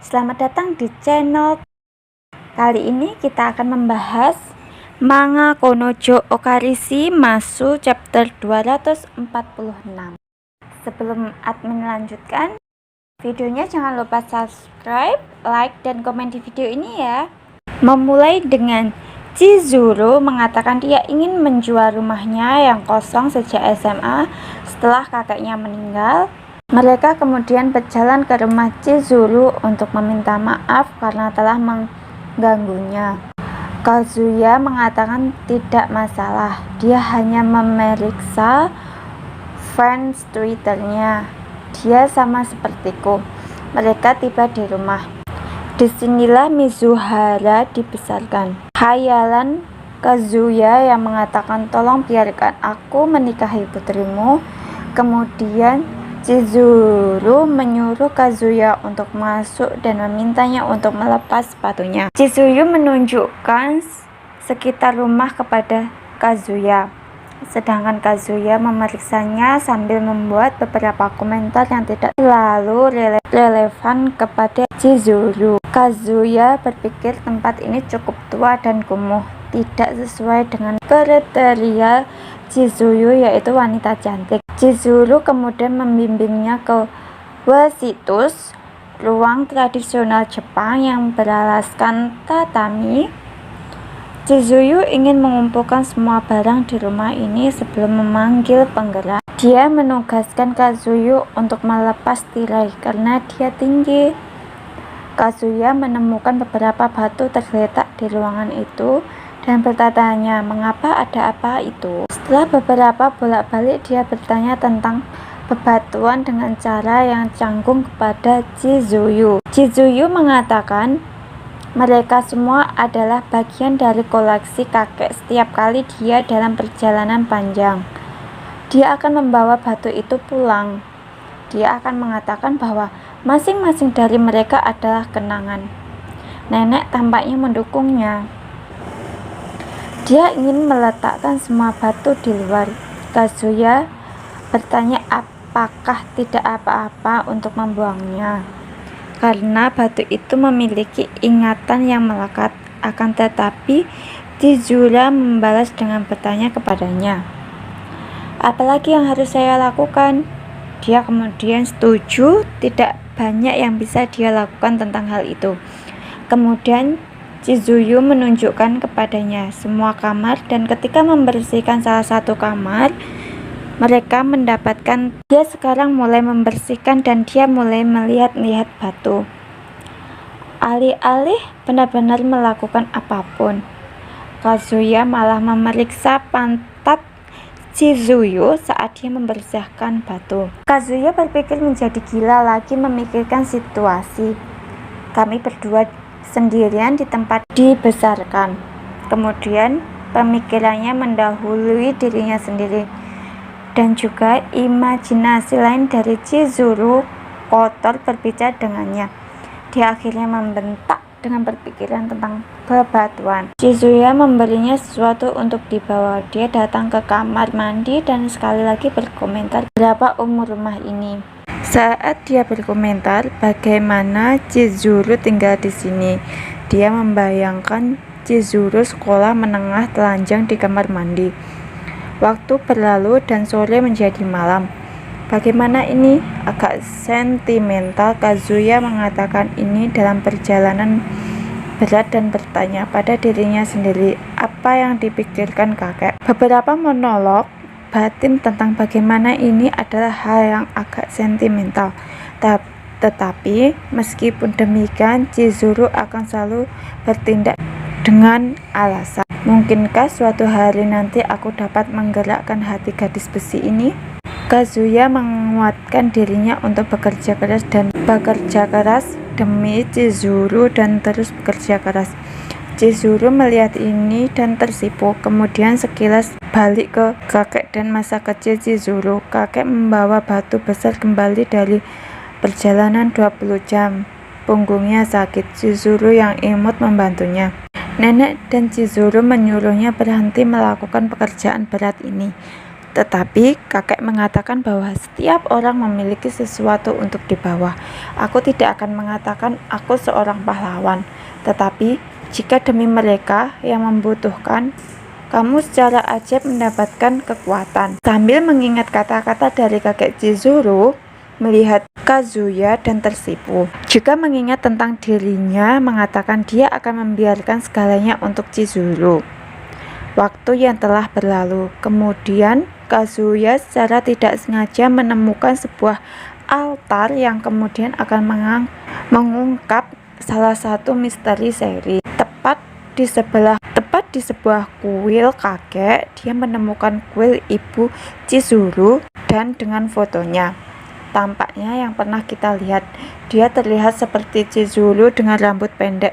Selamat datang di channel. Kali ini kita akan membahas Manga Konojo Okarishi Masu chapter 246. Sebelum admin lanjutkan videonya, jangan lupa subscribe, like, dan komen di video ini ya. Memulai dengan Chizuru mengatakan dia ingin menjual rumahnya yang kosong sejak SMA setelah kakeknya meninggal. Mereka kemudian berjalan ke rumah Chizuru untuk meminta maaf karena telah mengganggunya. Kazuya mengatakan tidak masalah, dia hanya memeriksa fans Twitternya. Dia sama sepertiku. Mereka tiba di rumah. Disinilah Mizuhara dibesarkan. Hayalan Kazuya yang mengatakan tolong biarkan aku menikahi putrimu. Kemudian Chizuru menyuruh Kazuya untuk masuk dan memintanya untuk melepas sepatunya. Chizuru menunjukkan sekitar rumah kepada Kazuya, sedangkan Kazuya memeriksanya sambil membuat beberapa komentar yang tidak terlalu relevan kepada Chizuru. Kazuya berpikir tempat ini cukup tua dan kumuh, tidak sesuai dengan kriteria Chizuru, yaitu wanita cantik. Chizuru kemudian membimbingnya ke situs ruang tradisional Jepang yang beralaskan tatami. Chizuru ingin mengumpulkan semua barang di rumah ini sebelum memanggil penggerak. Dia menugaskan Kazuya untuk melepas tirai karena dia tinggi. Kazuya menemukan beberapa batu tergeletak di ruangan itu dan bertanya mengapa ada apa itu. Setelah beberapa bolak-balik, dia bertanya tentang bebatuan dengan cara yang canggung kepada Chizuru. Chizuru mengatakan mereka semua adalah bagian dari koleksi kakek. Setiap kali dia dalam perjalanan panjang, dia akan membawa batu itu pulang. Dia akan mengatakan bahwa masing-masing dari mereka adalah kenangan. Nenek tampaknya mendukungnya. Dia ingin meletakkan semua batu di luar. Kazuya bertanya apakah tidak apa-apa untuk membuangnya, karena batu itu memiliki ingatan yang melekat. Akan tetapi Chizuru membalas dengan bertanya kepadanya, apalagi yang harus saya lakukan? Dia kemudian setuju tidak banyak yang bisa dia lakukan tentang hal itu. Kemudian Chizuru menunjukkan kepadanya semua kamar, dan ketika membersihkan salah satu kamar, mereka mendapatkan dia sekarang mulai membersihkan dan dia mulai melihat-lihat batu. Alih-alih benar-benar melakukan apapun, Kazuya malah memeriksa pantat Chizuru saat dia membersihkan batu. Kazuya berpikir menjadi gila lagi memikirkan situasi. Kami berdua sendirian di tempat dibesarkan. Kemudian pemikirannya mendahului dirinya sendiri, dan juga imajinasi lain dari Chizuru kotor berbicara dengannya. Dia akhirnya membentak dengan berpikiran tentang bebatuan. Chizuru memberinya sesuatu untuk dibawa. Dia datang ke kamar mandi dan sekali lagi berkomentar berapa umur rumah ini. Saat dia berkomentar bagaimana Chizuru tinggal di sini, dia membayangkan Chizuru sekolah menengah telanjang di kamar mandi. Waktu berlalu dan sore menjadi malam. Bagaimana ini? Agak sentimental. Kazuya mengatakan ini dalam perjalanan berat dan bertanya pada dirinya sendiri apa yang dipikirkan kakek. Beberapa monolog batin tentang bagaimana ini adalah hal yang agak sentimental. Tetapi meskipun demikian, Chizuru akan selalu bertindak dengan alasan. Mungkinkah suatu hari nanti aku dapat menggerakkan hati gadis besi ini? Kazuya menguatkan dirinya untuk bekerja keras demi Chizuru dan terus bekerja keras. Chizuru melihat ini dan tersipu. Kemudian sekilas balik ke kakek dan masa kecil Chizuru. Kakek membawa batu besar kembali dari perjalanan 20 jam. Punggungnya sakit. Chizuru yang imut membantunya. Nenek dan Chizuru menyuruhnya berhenti melakukan pekerjaan berat ini. Tetapi kakek mengatakan bahwa setiap orang memiliki sesuatu untuk dibawa. Aku tidak akan mengatakan aku seorang pahlawan, tetapi jika demi mereka yang membutuhkan, kamu secara ajaib mendapatkan kekuatan. Sambil mengingat kata-kata dari kakek Chizuru, melihat Kazuya dan tersipu. Juga mengingat tentang dirinya, mengatakan dia akan membiarkan segalanya untuk Chizuru. Waktu yang telah berlalu. Kemudian Kazuya secara tidak sengaja menemukan sebuah altar yang kemudian akan mengungkap salah satu misteri seri. Tepat di sebuah kuil kakek, dia menemukan kuil ibu Chizuru dan dengan fotonya. Tampaknya yang pernah kita lihat, dia terlihat seperti Chizuru dengan rambut pendek